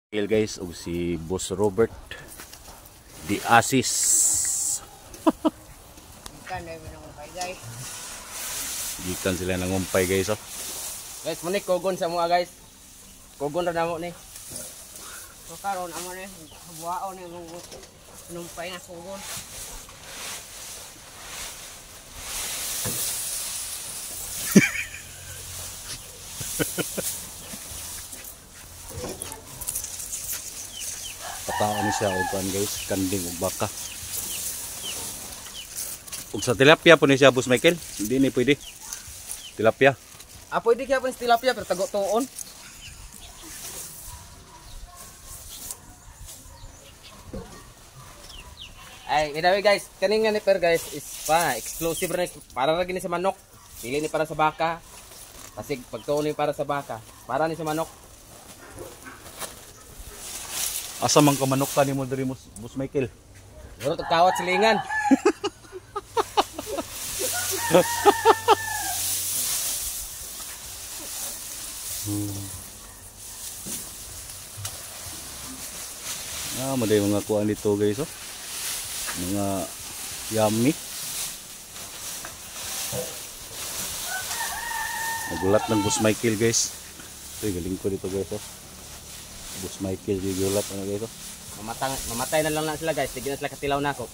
Guys, og si Boss Robert di Asis. Gikan sila nangumpay guys. Oh. Guys, muni kugon sa mga guys. Kugon ra namo ni. So karon amo ni buhaon ni mong numpay na kugon. Pataon ni siya og kuan guys, kanding og baka. Ug sa tilapia po ni siya Boss Michael, hindi ni pwede. Tilapia. Ah, pwede kaya po tilapia pero tago tuon. Ay, midaway guys, kaning nga ni per guys is exclusive rin para ra gini sa manok. Dili ni para sa baka. Kasi pagtuon ni para sa baka, para ni sa manok. Asa man ka manok ka nimo diri Boss Michael? Duro kawat silingan. Maday mga kuan dito guys, oh. Mga yummy. Nagulat ng Boss Michael guys. Ito galing ko dito guys, oh. Boss Michael gulat ano guys, oh. Mamatay na lang sila guys, tigil na sila katilaw na ako.